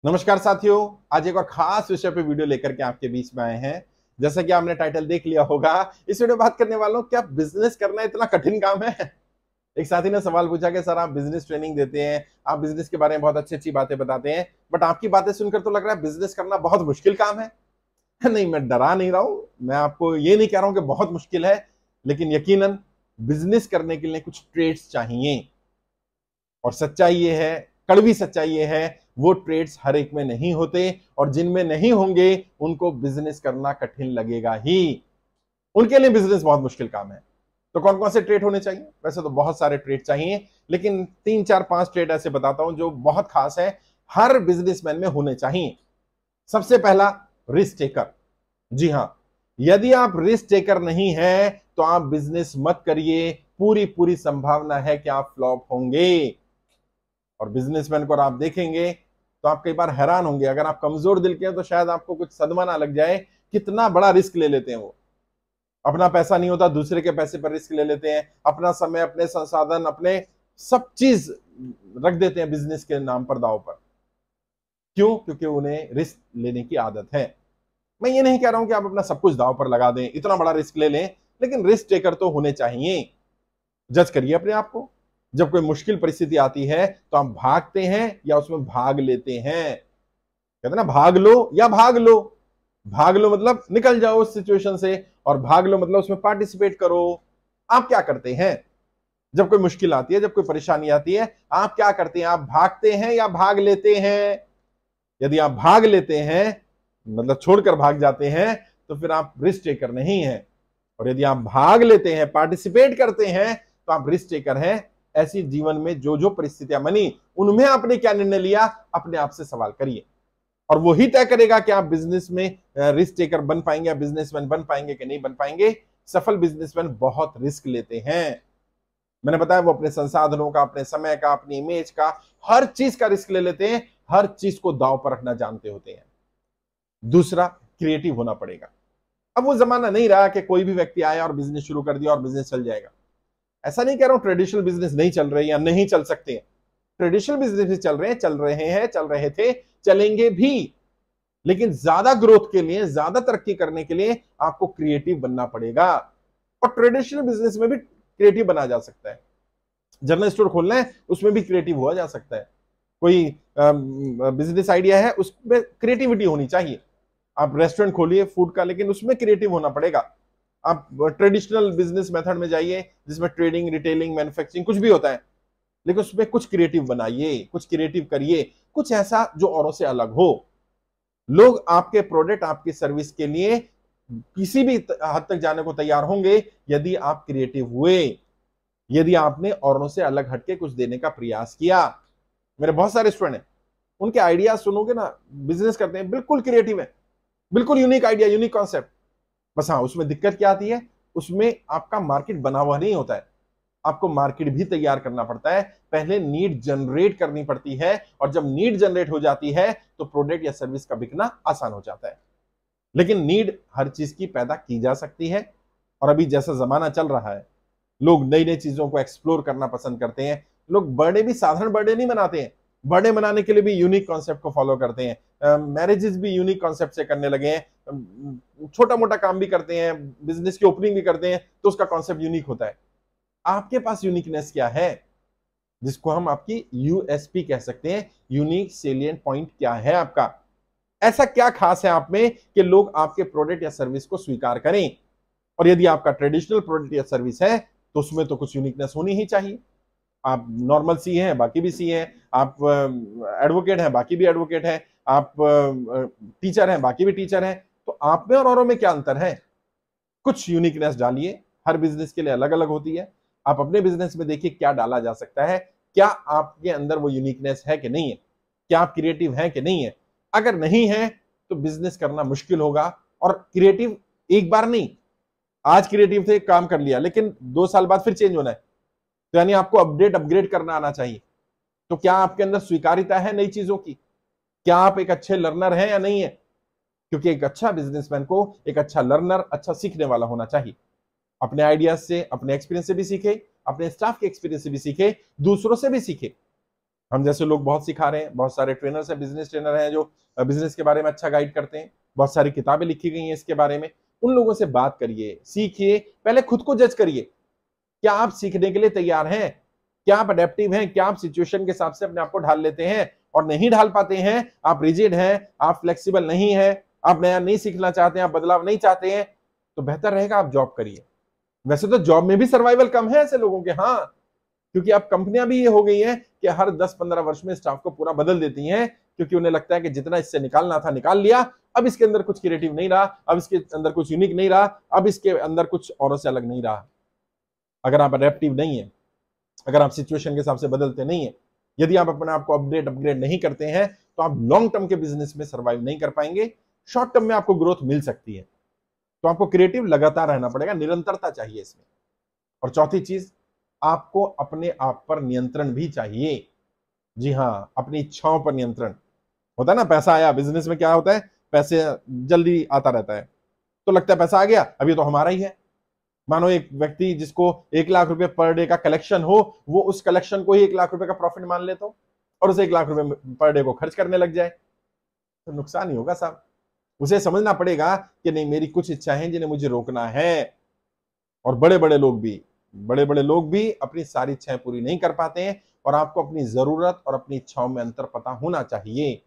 नमस्कार साथियों, आज एक और खास विषय पे वीडियो लेकर के आपके बीच में आए हैं। जैसा कि आपने टाइटल देख लिया होगा, इस वीडियो में बात करने वालों क्या बिजनेस करना इतना कठिन काम है। एक साथी ने सवाल पूछा कि सर आप बिजनेस ट्रेनिंग देते हैं, आप बिजनेस के बारे में बहुत अच्छी अच्छी बातें बताते हैं, बट आपकी बातें सुनकर तो लग रहा है बिजनेस करना बहुत मुश्किल काम है। नहीं, मैं डरा नहीं रहा हूं, मैं आपको ये नहीं कह रहा हूं कि बहुत मुश्किल है, लेकिन यकीनन बिजनेस करने के लिए कुछ ट्रेड्स चाहिए। और सच्चाई ये है, कड़वी सच्चाई ये है, वो ट्रेड्स हर एक में नहीं होते, और जिनमें नहीं होंगे उनको बिजनेस करना कठिन लगेगा ही। उनके लिए बिजनेस बहुत मुश्किल काम है। तो कौन कौन से ट्रेड होने चाहिए? वैसे तो बहुत सारे ट्रेड चाहिए, लेकिन 3 4 5 ट्रेड ऐसे बताता हूं जो बहुत खास है, हर बिजनेसमैन में होने चाहिए। सबसे पहला, रिस्क टेकर। जी हां, यदि आप रिस्क टेकर नहीं है तो आप बिजनेस मत करिए, पूरी पूरी संभावना है कि आप फ्लॉप होंगे। और बिजनेसमैन को आप देखेंगे तो आप कई बार हैरान होंगे, अगर आप कमजोर दिल के हैं तो शायद आपको कुछ सदमा ना लग जाए, कितना बड़ा रिस्क ले लेते हैं वो। अपना पैसा नहीं होता, दूसरे के पैसे पर रिस्क ले लेते हैं, अपना समय, अपने संसाधन, अपने सब चीज रख देते हैं बिजनेस के नाम पर दांव पर। क्यों? क्योंकि उन्हें रिस्क लेने की आदत है। मैं ये नहीं कह रहा हूं कि आप अपना सब कुछ दांव पर लगा दें, इतना बड़ा रिस्क ले लें, लेकिन रिस्क टेकर तो होने चाहिए। जज करिए अपने आप को, जब कोई मुश्किल परिस्थिति आती है तो आप भागते हैं या उसमें भाग लेते हैं। कहते हैं ना, भाग लो या भाग लो। भाग लो मतलब निकल जाओ उस सिचुएशन से, और भाग लो मतलब उसमें पार्टिसिपेट करो। आप क्या करते हैं जब कोई मुश्किल आती है, जब कोई परेशानी आती है? आप क्या करते हैं? आप भागते हैं या भाग लेते हैं? यदि आप भाग लेते हैं, मतलब छोड़कर भाग जाते हैं, तो फिर आप रिस्क टेकर नहीं है। और यदि आप भाग लेते हैं, पार्टिसिपेट करते हैं, तो आप रिस्क टेकर हैं। ऐसी जीवन में जो जो परिस्थितियां बनी, उनमें आपने क्या निर्णय लिया, अपने आप से सवाल करिए, और वो ही तय करेगा कि आप बिजनेस में रिस्क टेकर बन पाएंगे या बिजनेसमैन बन पाएंगे कि नहीं बन पाएंगे। सफल बिजनेसमैन बहुत रिस्क लेते हैं। मैंने बताया, वो अपने संसाधनों का, अपने समय का, अपनी इमेज का, हर चीज का रिस्क ले लेते हैं, हर चीज को दांव पर रखना जानते होते हैं। दूसरा, क्रिएटिव होना पड़ेगा। अब वो जमाना नहीं रहा कि कोई भी व्यक्ति आया और बिजनेस शुरू कर दिया और बिजनेस चल जाएगा। ऐसा नहीं कह रहा हूं ट्रेडिशनल बिजनेस नहीं चल रहे या नहीं चल सकते हैं। ट्रेडिशनल बिजनेस भी चल रहे हैं, चल रहे हैं, चल रहे थे, चलेंगे भी। लेकिन ज्यादा ग्रोथ के लिए, ज्यादा तरक्की करने के लिए आपको क्रिएटिव बनना पड़ेगा। और ट्रेडिशनल बिजनेस में भी क्रिएटिव बना जा सकता है। जनरल स्टोर खोलना है, उसमें भी क्रिएटिव हुआ जा सकता है। कोई बिजनेस आइडिया है, उसमें क्रिएटिविटी होनी चाहिए। आप रेस्टोरेंट खोलिए फूड का, लेकिन उसमें क्रिएटिव होना पड़ेगा। आप ट्रेडिशनल बिजनेस मेथड में जाइए, जिसमें ट्रेडिंग, रिटेलिंग, मैन्युफैक्चरिंग कुछ भी होता है, लेकिन उसमें कुछ क्रिएटिव बनाइए, कुछ क्रिएटिव करिए, कुछ ऐसा जो औरों से अलग हो। लोग आपके प्रोडक्ट, आपकी सर्विस के लिए किसी भी हद तक जाने को तैयार होंगे यदि आप क्रिएटिव हुए, यदि आपने औरों से अलग हटके कुछ देने का प्रयास किया। मेरे बहुत सारे स्टूडेंट हैं, उनके आइडिया सुनोगे ना, बिजनेस करते हैं, बिल्कुल क्रिएटिव है, बिल्कुल यूनिक आइडिया, यूनिक कॉन्सेप्ट। बस हाँ, उसमें दिक्कत क्या आती है? उसमें आपका मार्केट बना हुआ नहीं होता है। आपको मार्केट भी तैयार करना पड़ता है, पहले नीड जनरेट करनी पड़ती है, और जब नीड जनरेट हो जाती है तो प्रोडक्ट या सर्विस का बिकना आसान हो जाता है। लेकिन नीड हर चीज की पैदा की जा सकती है, और अभी जैसा जमाना चल रहा है, लोग नई नई चीजों को एक्सप्लोर करना पसंद करते हैं। लोग बर्थडे भी साधारण बर्थडे नहीं मनाते हैं, बर्थडे मनाने के लिए भी यूनिक कॉन्सेप्ट को फॉलो करते हैं। मैरिजेस भी यूनिक कॉन्सेप्ट से करने लगे हैं। छोटा मोटा काम भी करते हैं, बिजनेस की ओपनिंग भी करते हैं, तो उसका कॉन्सेप्ट यूनिक होता है। आपके पास यूनिकनेस क्या है, जिसको हम आपकी यूएसपी कह सकते हैं? यूनिक सेलिएंट पॉइंट क्या है आपका? ऐसा क्या खास है आप में कि लोग आपके प्रोडक्ट या सर्विस को स्वीकार करें? और यदि आपका ट्रेडिशनल प्रोडक्ट या सर्विस है, तो उसमें तो कुछ यूनिकनेस होनी ही चाहिए। आप नॉर्मल सी हैं, बाकी भी सी हैं। आप एडवोकेट हैं, बाकी भी एडवोकेट हैं। आप टीचर हैं, बाकी भी टीचर हैं। तो आप में और औरों में क्या अंतर है? कुछ यूनिकनेस डालिए। हर बिजनेस के लिए अलग अलग होती है। आप अपने बिजनेस में देखिए क्या डाला जा सकता है, क्या आपके अंदर वो यूनिकनेस है कि नहीं है, क्या आप क्रिएटिव हैं कि नहीं है। अगर नहीं है तो बिजनेस करना मुश्किल होगा। और क्रिएटिव एक बार नहीं, आज क्रिएटिव थे, काम कर लिया, लेकिन 2 साल बाद फिर चेंज होना है, तो यानी आपको अपग्रेड करना आना चाहिए। तो क्या आपके अंदर स्वीकार्यता है नई चीजों की? क्या आप एक अच्छे लर्नर हैं या नहीं है? क्योंकि एक अच्छा बिजनेसमैन को एक अच्छा लर्नर, अच्छा सीखने वाला होना चाहिए। अपने आइडियाज से, अपने एक्सपीरियंस से भी सीखे, अपने स्टाफ के एक्सपीरियंस से भी सीखे, दूसरों से भी सीखे। हम जैसे लोग बहुत सिखा रहे हैं, बहुत सारे ट्रेनर्स हैं, बिजनेस ट्रेनर हैं जो बिजनेस के बारे में अच्छा गाइड करते हैं, बहुत सारी किताबें लिखी गई हैं इसके बारे में। उन लोगों से बात करिए, सीखिए, पहले खुद को जज करिए, क्या आप सीखने के लिए तैयार हैं, क्या आप अडेप्टिव हैं, क्या आप सिचुएशन के हिसाब से अपने आप को ढाल लेते हैं, और नहीं ढाल पाते हैं, आप रिजिड हैं, आप फ्लेक्सिबल नहीं है, आप नया नहीं सीखना चाहते हैं, आप बदलाव नहीं चाहते हैं, तो बेहतर रहेगा आप जॉब करिए। वैसे तो जॉब में भी सर्वाइवल कम है ऐसे लोगों के, हाँ, क्योंकि अब कंपनियां भी ये हो गई हैं कि हर 10-15 वर्ष में स्टाफ को पूरा बदल देती हैं, क्योंकि उन्हें लगता है कि जितना इससे निकालना था निकाल लिया, अब इसके अंदर कुछ क्रिएटिव नहीं रहा, अब इसके अंदर कुछ यूनिक नहीं रहा, अब इसके अंदर कुछ औरों से अलग नहीं रहा। अगर आप अडेप्टिव नहीं है, अगर आप सिचुएशन के हिसाब से बदलते नहीं है, यदि आप अपने आप को अपग्रेड नहीं करते हैं, तो आप लॉन्ग टर्म के बिजनेस में सर्वाइव नहीं कर पाएंगे। शॉर्ट टर्म में आपको ग्रोथ मिल सकती है, तो आपको क्रिएटिव लगातार रहना पड़ेगा, निरंतरता चाहिए इसमें। और चौथी चीज, आपको अपने आप पर नियंत्रण भी चाहिए। जी हाँ, अपनी इच्छाओं पर नियंत्रण होता है ना। पैसा आया, बिजनेस में क्या होता है, पैसे जल्दी आता रहता है, तो लगता है पैसा आ गया, अब ये तो हमारा ही है। मानो एक व्यक्ति जिसको 1 लाख रुपए पर डे का कलेक्शन हो, वो उस कलेक्शन को ही 1 लाख रुपए का प्रॉफिट मान ले तो, और उस 1 लाख रुपए पर डे को खर्च करने लग जाए, तो नुकसान ही होगा साहब। उसे समझना पड़ेगा कि नहीं, मेरी कुछ इच्छाएं हैं जिन्हें मुझे रोकना है। और बड़े बड़े लोग भी अपनी सारी इच्छाएं पूरी नहीं कर पाते हैं, और आपको अपनी जरूरत और अपनी इच्छाओं में अंतर पता होना चाहिए।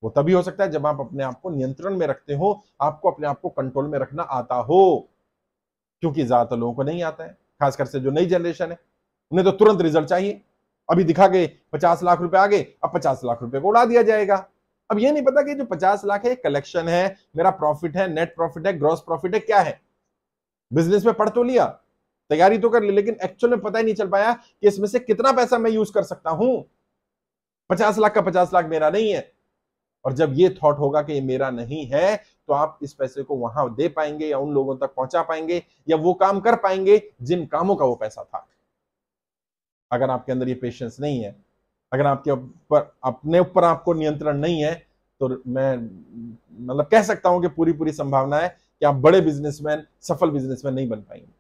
वो तभी हो सकता है जब आप अपने आप को नियंत्रण में रखते हो, आपको अपने आप को कंट्रोल में रखना आता हो, क्योंकि ज्यादातर लोगों को नहीं आता है, खासकर से जो नई जनरेशन है, उन्हें तो तुरंत रिजल्ट चाहिए। अभी दिखा के 50 लाख रुपए आ गए, अब 50 लाख रुपए को उड़ा दिया जाएगा। अब ये नहीं पता कि जो 50 लाख है कलेक्शन है, मेरा प्रॉफिट है, नेट प्रॉफिट है, ग्रॉस प्रॉफिट है, क्या है। बिजनेस में पढ़ तो लिया, तैयारी तो कर ली, लेकिन एक्चुअल में पता ही नहीं चल पाया कि इसमें से कितना पैसा मैं यूज कर सकता हूं। 50 लाख का 50 लाख मेरा नहीं है। और जब ये थॉट होगा कि ये मेरा नहीं है, तो आप इस पैसे को वहां दे पाएंगे, या उन लोगों तक पहुंचा पाएंगे, या वो काम कर पाएंगे जिन कामों का वो पैसा था। अगर आपके अंदर ये पेशेंस नहीं है, अगर आपके ऊपर अपने ऊपर आपको नियंत्रण नहीं है, तो मैं मतलब कह सकता हूं कि पूरी संभावना है कि आप बड़े बिजनेसमैन, सफल बिजनेसमैन नहीं बन पाएंगे।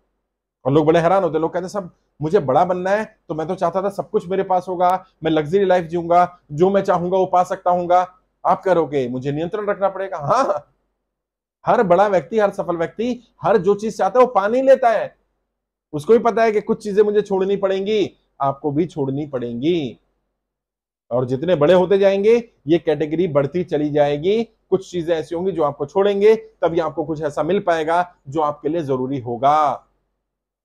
और लोग बड़े हैरान होते हैं, लोग कहते हैं सब मुझे बड़ा बनना है, तो मैं तो चाहता था सब कुछ मेरे पास होगा, मैं लग्जरी लाइफ जीऊंगा, जो मैं चाहूंगा वो पा सकता हूंगा। आप करोगे, मुझे नियंत्रण रखना पड़ेगा। हाँ, हर बड़ा व्यक्ति, हर सफल व्यक्ति, हर जो चीज चाहता है वो पा नहीं लेता है। उसको भी पता है कि कुछ चीजें मुझे छोड़नी पड़ेंगी, आपको भी छोड़नी पड़ेंगी। और जितने बड़े होते जाएंगे, ये कैटेगरी बढ़ती चली जाएगी। कुछ चीजें ऐसी होंगी जो आपको छोड़ेंगे, तभी आपको कुछ ऐसा मिल पाएगा जो आपके लिए जरूरी होगा।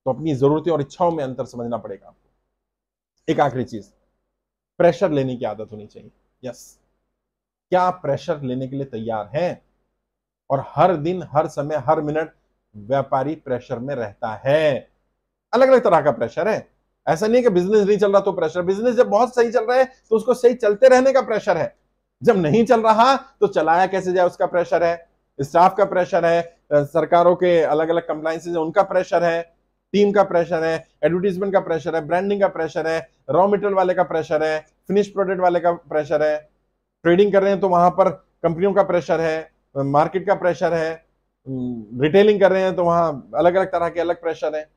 तो अपनी जरूरतें और इच्छाओं में अंतर समझना पड़ेगा आपको। एक आखिरी चीज, प्रेशर लेने की आदत होनी चाहिए। यस, क्या आप प्रेशर लेने के लिए तैयार हैं? और हर दिन, हर समय, हर मिनट व्यापारी प्रेशर में रहता है। अलग अलग तरह का प्रेशर है। ऐसा नहीं है कि बिजनेस नहीं चल रहा तो प्रेशर, बिजनेस जब बहुत सही चल रहा है तो उसको सही चलते रहने का प्रेशर है। जब नहीं चल रहा तो चलाया कैसे जाए उसका प्रेशर है, स्टाफ का प्रेशर है, सरकारों के अलग अलग कंप्लायंसेस उनका प्रेशर है, टीम का प्रेशर है, एडवर्टीजमेंट का प्रेशर है, ब्रांडिंग का प्रेशर है, रॉ मटेरियल वाले का प्रेशर है, फिनिश प्रोडक्ट वाले का प्रेशर है, ट्रेडिंग कर रहे हैं तो वहां पर कंपनियों का प्रेशर है, मार्केट का प्रेशर है, रिटेलिंग कर रहे हैं तो वहां अलग अलग तरह के अलग प्रेशर है।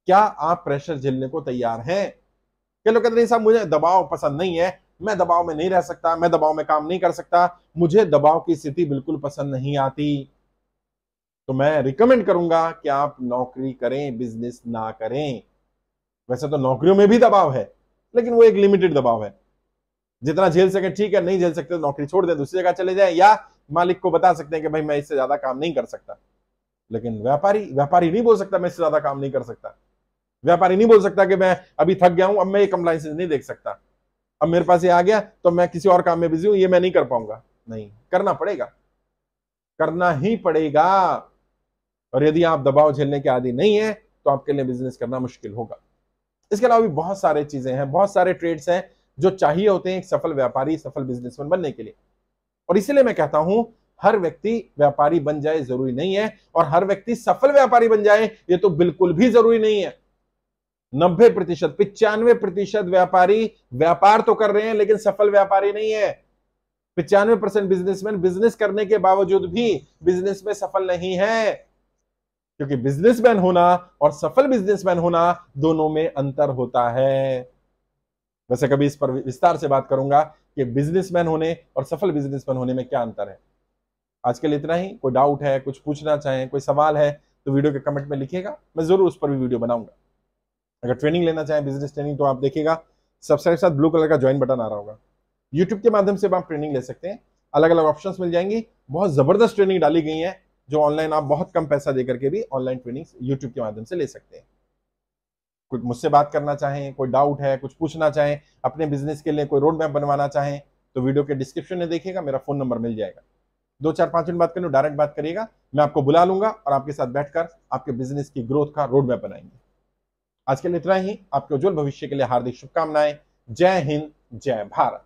क्या आप प्रेशर झेलने को तैयार हैं? क्या लोग कहते हैं साहब मुझे दबाव पसंद नहीं है, मैं दबाव में नहीं रह सकता, मैं दबाव में काम नहीं कर सकता, मुझे दबाव की स्थिति बिल्कुल पसंद नहीं आती। तो मैं रिकमेंड करूंगा कि आप नौकरी करें, बिजनेस ना करें। वैसे तो नौकरियों में भी दबाव है, लेकिन वो एक लिमिटेड दबाव है। जितना झेल सके ठीक है, नहीं झेल सकते तो नौकरी छोड़ दे, दूसरी जगह चले जाए, या मालिक को बता सकते हैं कि भाई मैं इससे ज्यादा काम नहीं कर सकता। लेकिन व्यापारी नहीं बोल सकता मैं इससे ज्यादा काम नहीं कर सकता। व्यापारी नहीं बोल सकता कि मैं अभी थक गया हूं, अब मैं ये कंप्लायंसेस नहीं देख सकता, अब मेरे पास ये आ गया तो मैं किसी और काम में बिजी हूं, ये मैं नहीं कर पाऊंगा। नहीं, करना पड़ेगा, करना ही पड़ेगा। और यदि आप दबाव झेलने के आदी नहीं है तो आपके लिए बिजनेस करना मुश्किल होगा। इसके अलावा भी बहुत सारे चीजें हैं, बहुत सारे ट्रेड्स हैं जो चाहिए होते हैं एक सफल व्यापारी, सफल बिजनेसमैन बनने के लिए। और इसीलिए मैं कहता हूं हर व्यक्ति व्यापारी बन जाए जरूरी नहीं है, और हर व्यक्ति सफल व्यापारी बन जाए ये तो बिल्कुल भी जरूरी नहीं है। 90%, 95% व्यापारी व्यापार तो कर रहे हैं लेकिन सफल व्यापारी नहीं है। 95% बिजनेसमैन बिजनेस करने के बावजूद भी बिजनेस में सफल नहीं है, क्योंकि बिजनेसमैन होना और सफल बिजनेसमैन होना दोनों में अंतर होता है। वैसे कभी इस पर विस्तार से बात करूंगा कि बिजनेसमैन होने और सफल बिजनेसमैन होने में क्या अंतर है। आज के लिए इतना ही। कोई डाउट है, कुछ पूछना चाहें, कोई सवाल है तो वीडियो के कमेंट में लिखिएगा, मैं जरूर उस पर भी वीडियो बनाऊंगा। अगर ट्रेनिंग लेना चाहें बिजनेस ट्रेनिंग तो आप देखिएगा सब्सक्राइब के साथ ब्लू कलर का ज्वाइन बटन आ रहा होगा। यूट्यूब के माध्यम से आप ट्रेनिंग ले सकते हैं, अलग अलग ऑप्शंस मिल जाएंगी। बहुत जबरदस्त ट्रेनिंग डाली गई है जो ऑनलाइन आप बहुत कम पैसा देकर के भी ऑनलाइन ट्रेनिंग यूट्यूब के माध्यम से ले सकते हैं। कुछ मुझसे बात करना चाहें, कोई डाउट है, कुछ पूछना चाहें, अपने बिजनेस के लिए कोई रोड मैप बनवाना चाहें तो वीडियो के डिस्क्रिप्शन में देखिएगा, मेरा फोन नंबर मिल जाएगा। 2-4-5 मिनट बात करनी, डायरेक्ट बात करिएगा, मैं आपको बुला लूंगा और आपके साथ बैठकर आपके बिजनेस की ग्रोथ का रोड मैप बनाएंगे। आज के लिए इतना ही। आपके उज्जवल भविष्य के लिए हार्दिक शुभकामनाएं। जय हिंद, जय भारत।